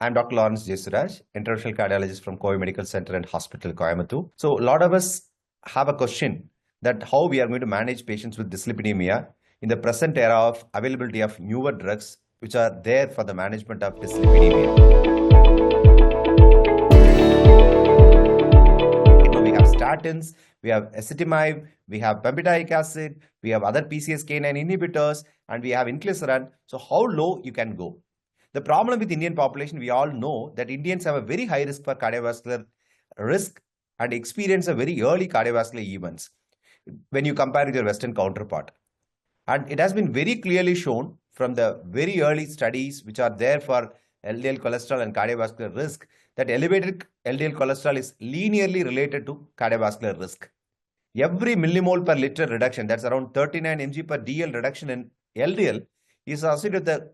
I'm Dr. Lawrance Jesuraj, interventional cardiologist from Koi Medical Center and Hospital, Coimbatore. So a lot of us have a question that how we are going to manage patients with dyslipidemia in the present era of availability of newer drugs which are there for the management of dyslipidemia. We have statins, we have ezetimibe, we have pemvidutide acid, we have other PCSK9 inhibitors, and we have inclisiran. So how low you can go? The problem with Indian population, we all know that Indians have a very high risk for cardiovascular risk and experience a very early cardiovascular events when you compare with your Western counterpart. And it has been very clearly shown from the very early studies which are there for LDL cholesterol and cardiovascular risk that elevated LDL cholesterol is linearly related to cardiovascular risk. Every millimole per liter reduction, that's around 39 mg per DL reduction in LDL, is associated with a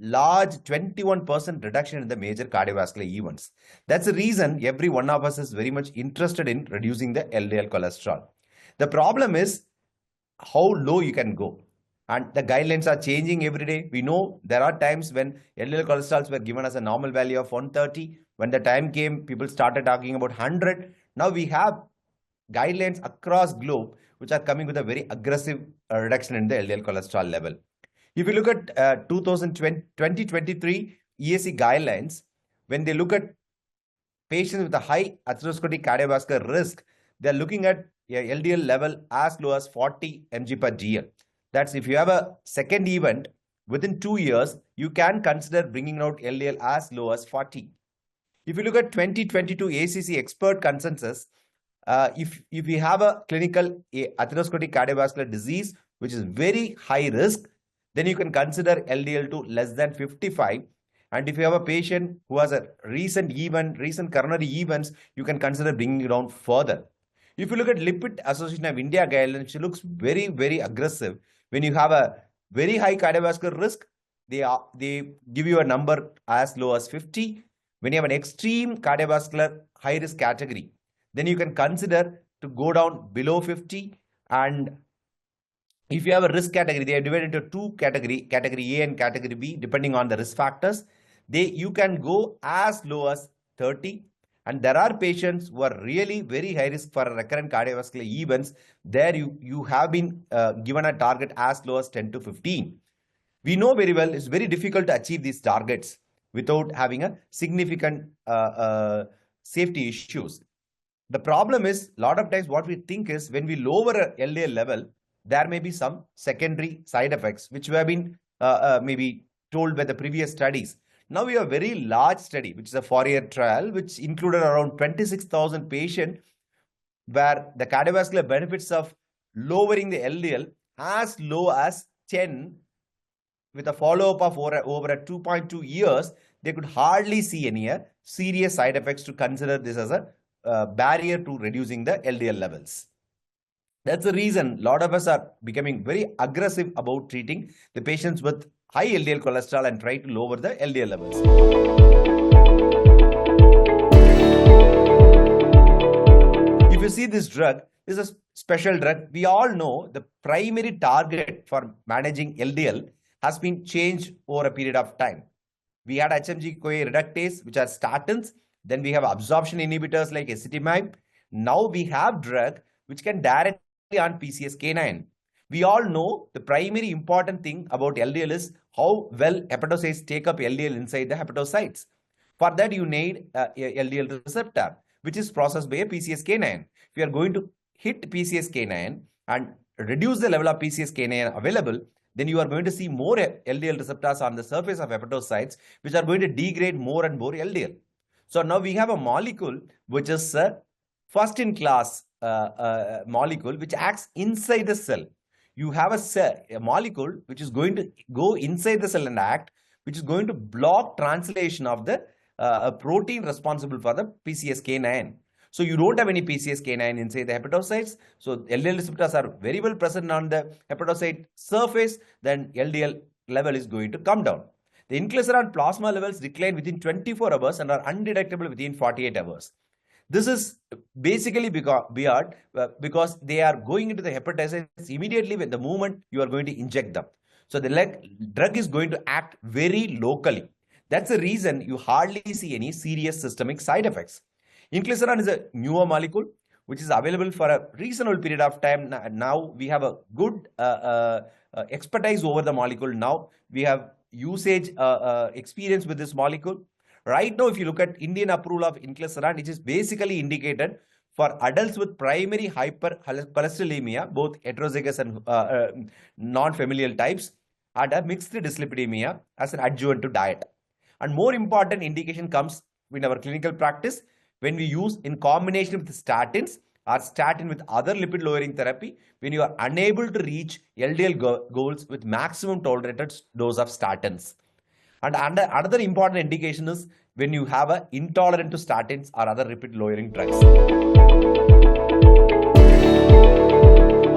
large 21% reduction in the major cardiovascular events. That's the reason every one of us is very much interested in reducing the LDL cholesterol. The problem is how low you can go. And the guidelines are changing every day. We know there are times when LDL cholesterols were given as a normal value of 130. When the time came, people started talking about 100. Now we have guidelines across globe which are coming with a very aggressive reduction in the LDL cholesterol level. If you look at 2023 ESC guidelines, when they look at patients with a high atherosclerotic cardiovascular risk, they're looking at a LDL level as low as 40 mg per DL. That's if you have a second event within 2 years, you can consider bringing out LDL as low as 40. If you look at 2022 ACC expert consensus, if you have a clinical atherosclerotic cardiovascular disease, which is very high risk, then you can consider LDL to less than 55. And if you have a patient who has a recent coronary events, you can consider bringing it down further. If you look at Lipid Association of India guidelines, it looks very, very aggressive. When you have a very high cardiovascular risk, they give you a number as low as 50. When you have an extreme cardiovascular high risk category, then you can consider to go down below 50. And if you have a risk category, they are divided into two categories, category A and category B, depending on the risk factors. You can go as low as 30. And there are patients who are really very high risk for recurrent cardiovascular events. There you have been given a target as low as 10 to 15. We know very well it's very difficult to achieve these targets without having a significant safety issues. The problem is, a lot of times what we think is when we lower a LDL level, there may be some secondary side effects which have been maybe told by the previous studies. Now we have a very large study, which is a 4-year trial, which included around 26,000 patients, where the cardiovascular benefits of lowering the LDL as low as 10, with a follow-up of over a 2.2 years, they could hardly see any serious side effects to consider this as a barrier to reducing the LDL levels. That's the reason a lot of us are becoming very aggressive about treating the patients with high LDL cholesterol and try to lower the LDL levels. If you see this drug, this is a special drug. We all know the primary target for managing LDL has been changed over a period of time. We had HMG-CoA reductase, which are statins. Then we have absorption inhibitors like ezetimibe. Now we have drug which can directly on PCSK9. We all know the primary important thing about LDL is how well hepatocytes take up LDL inside the hepatocytes. For that, you need a LDL receptor, which is processed by a PCSK9. If you are going to hit PCSK9 and reduce the level of PCSK9 available, then you are going to see more LDL receptors on the surface of hepatocytes, which are going to degrade more and more LDL. So now we have a molecule which is a first-in-class molecule which acts inside the cell. You have a molecule which is going to go inside the cell and act, which is going to block translation of the protein responsible for the PCSK9. So you don't have any PCSK9 inside the hepatocytes. So LDL receptors are very well present on the hepatocyte surface. Then LDL level is going to come down. The inclisiran plasma levels decline within 24 hours and are undetectable within 48 hours. This is basically because they are going into the hepatocytes immediately when the moment you are going to inject them. So the drug is going to act very locally. That's the reason you hardly see any serious systemic side effects. Inclisiran is a newer molecule which is available for a reasonable period of time. Now we have a good expertise over the molecule. Now we have usage experience with this molecule. Right now, if you look at Indian approval of inclisiran, it is basically indicated for adults with primary hypercholesterolemia, both heterozygous and non-familial types, and a mixed dyslipidemia as an adjuvant to diet. And more important indication comes in our clinical practice when we use in combination with statins or statin with other lipid lowering therapy when you are unable to reach LDL goals with maximum tolerated dose of statins. And another important indication is when you have an intolerant to statins or other lipid lowering drugs.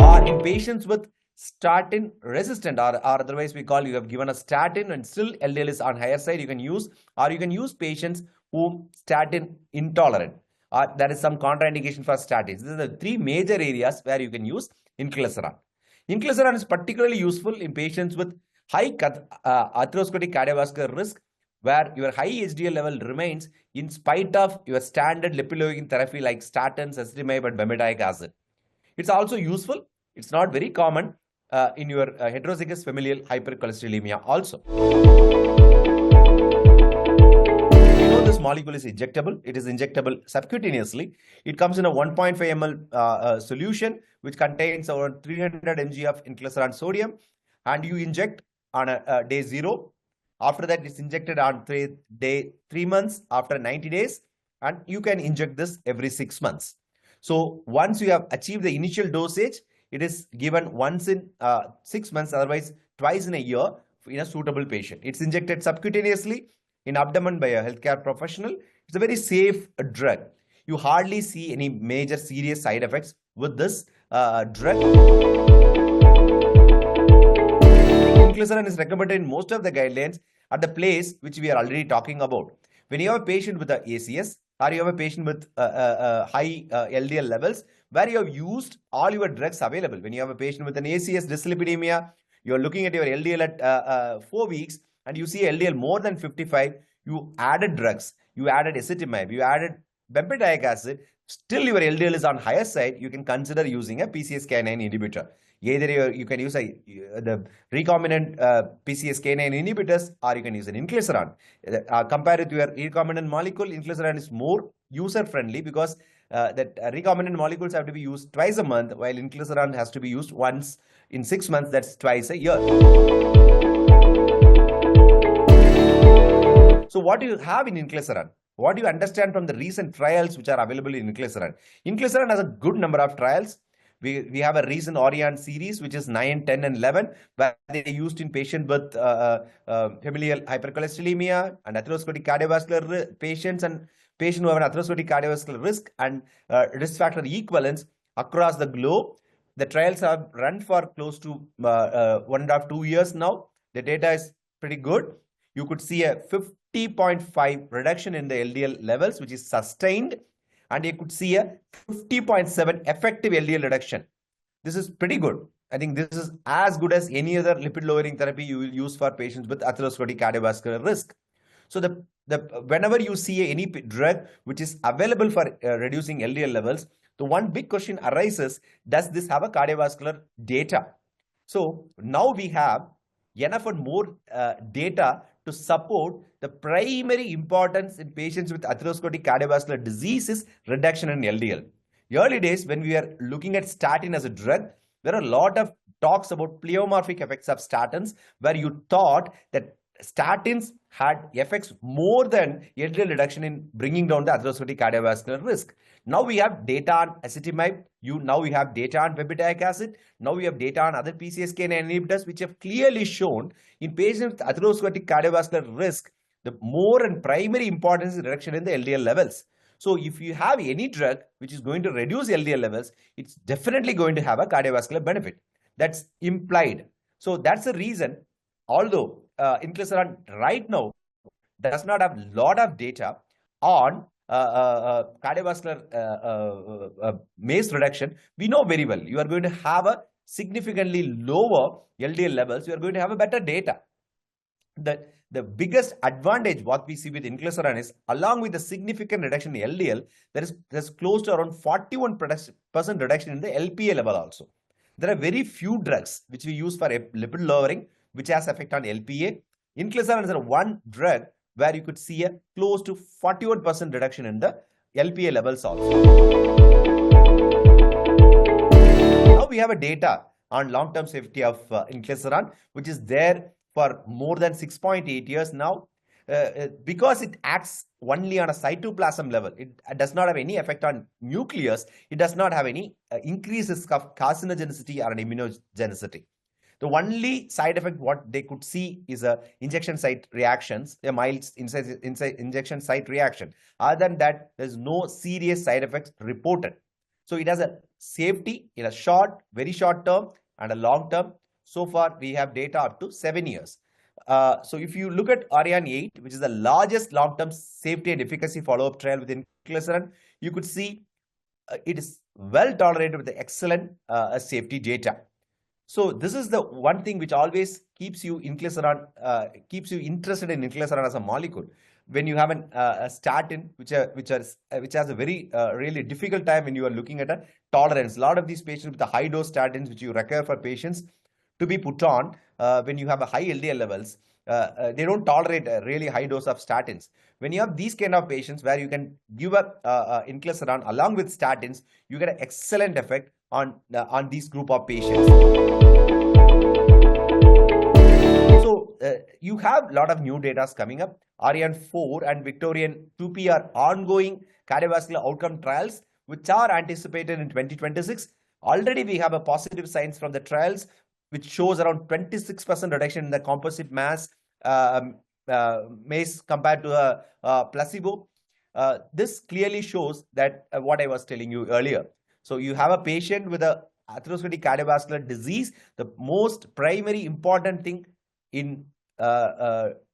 Or in patients with statin resistant, or otherwise we call, you have given a statin and still LDL is on higher side, you can use, or you can use patients who statin intolerant, or there is some contraindication for statins. These are the three major areas where you can use inclisiran. Inclisiran is particularly useful in patients with high atherosclerotic cardiovascular risk, where your high HDL level remains in spite of your standard lipid-lowering therapy like statins, ezetimibe, and bempedoic acid. It's also useful. It's not very common in your heterozygous familial hypercholesterolemia also. This molecule is injectable. It is injectable subcutaneously. It comes in a 1.5 ml solution which contains around 300 mg of inclisiran sodium, and you inject on a day 0. After that, it's injected on day 3 months, after 90 days, and you can inject this every 6 months. So once you have achieved the initial dosage, it is given once in 6 months, otherwise twice in a year in a suitable patient. It's injected subcutaneously in abdomen by a healthcare professional. It's a very safe drug. You hardly see any major serious side effects with this drug. Inclisiran is recommended in most of the guidelines at the place which we are already talking about. When you have a patient with a ACS, or you have a patient with high LDL levels, where you have used all your drugs available. When you have a patient with an ACS dyslipidemia, you are looking at your LDL at 4 weeks, and you see LDL more than 55, you added drugs, you added ezetimibe, you added bempedoic acid, still your LDL is on higher side, you can consider using a PCSK9 inhibitor. Either you can use the recombinant PCSK9 inhibitors, or you can use an inclisiran. Compared to your recombinant molecule, inclisiran is more user-friendly because that recombinant molecules have to be used twice a month, while inclisiran has to be used once in 6 months, that's twice a year. So what do you have in inclisiran? What do you understand from the recent trials which are available in inclisiran? Inclisiran has a good number of trials. We have a recent Orion series, which is 9, 10, and 11, where they are used in patients with familial hypercholesterolemia and atherosclerotic cardiovascular patients, and patients who have an atherosclerotic cardiovascular risk and risk factor equivalence across the globe. The trials have run for close to 1.5 to 2 years now. The data is pretty good. You could see a 50.5 reduction in the LDL levels, which is sustained, and you could see a 50.7 effective LDL reduction. This is pretty good. I think this is as good as any other lipid lowering therapy you will use for patients with atherosclerotic cardiovascular risk. So whenever you see any drug which is available for reducing LDL levels, the one big question arises, does this have a cardiovascular data? So now we have enough and more data to support the primary importance in patients with atherosclerotic cardiovascular disease is reduction in LDL. Early days, when we are looking at statin as a drug, there are a lot of talks about pleomorphic effects of statins, where you thought that statins had effects more than LDL reduction in bringing down the atherosclerotic cardiovascular risk. Now we have data on ezetimibe. Now we have data on bempedoic acid. Now we have data on other PCSK9 inhibitors, which have clearly shown in patients with atherosclerotic cardiovascular risk, the more and primary importance is reduction in the LDL levels. So if you have any drug which is going to reduce LDL levels, it's definitely going to have a cardiovascular benefit. That's implied. So that's the reason, although inclisiran right now does not have a lot of data on cardiovascular MACE reduction, we know very well you are going to have a significantly lower LDL levels, you are going to have a better data. the biggest advantage what we see with inclisiran is, along with the significant reduction in LDL, there's close to around 41% reduction in the LPA level also. There are very few drugs which we use for lipid lowering which has effect on LPA. Inclisiran is one drug where you could see a close to 41% reduction in the LPA levels also. Now we have a data on long-term safety of inclisiran, which is there for more than 6.8 years now. Because it acts only on a cytoplasm level, it does not have any effect on nucleus. It does not have any increased risk of carcinogenicity or an immunogenicity. The only side effect what they could see is a injection site reactions, a mild injection site reaction. Other than that, there's no serious side effects reported. So it has a safety in a very short term and a long term. So far, we have data up to 7 years. So if you look at Ariane 8, which is the largest long-term safety and efficacy follow-up trial with inclisiran, you could see it is well tolerated with the excellent safety data. So this is the one thing which always keeps you interested in inclisiran as a molecule. When you have a statin, which has a very really difficult time when you are looking at a tolerance. A lot of these patients with the high dose statins, which you require for patients to be put on when you have a high LDL levels, they don't tolerate a really high dose of statins. When you have these kind of patients where you can give up inclisiran along with statins, you get an excellent effect on these group of patients. So you have a lot of new data coming up. Ariane 4 and Victorian 2P are ongoing cardiovascular outcome trials, which are anticipated in 2026. Already we have a positive signs from the trials, which shows around 26% reduction in the composite mass compared to a placebo. This clearly shows that what I was telling you earlier. So you have a patient with a atherosclerotic cardiovascular disease. The most primary important thing in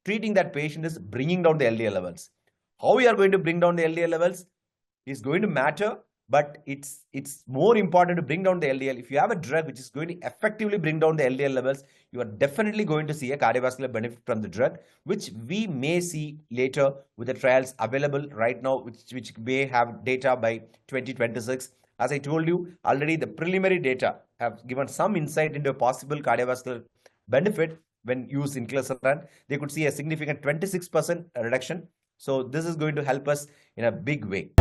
treating that patient is bringing down the LDL levels. How we are going to bring down the LDL levels is going to matter, but it's more important to bring down the LDL. If you have a drug which is going to effectively bring down the LDL levels, you are definitely going to see a cardiovascular benefit from the drug, which we may see later with the trials available right now, which may have data by 2026. As I told you, already the preliminary data have given some insight into a possible cardiovascular benefit when used inclisiran. They could see a significant 26% reduction. So this is going to help us in a big way.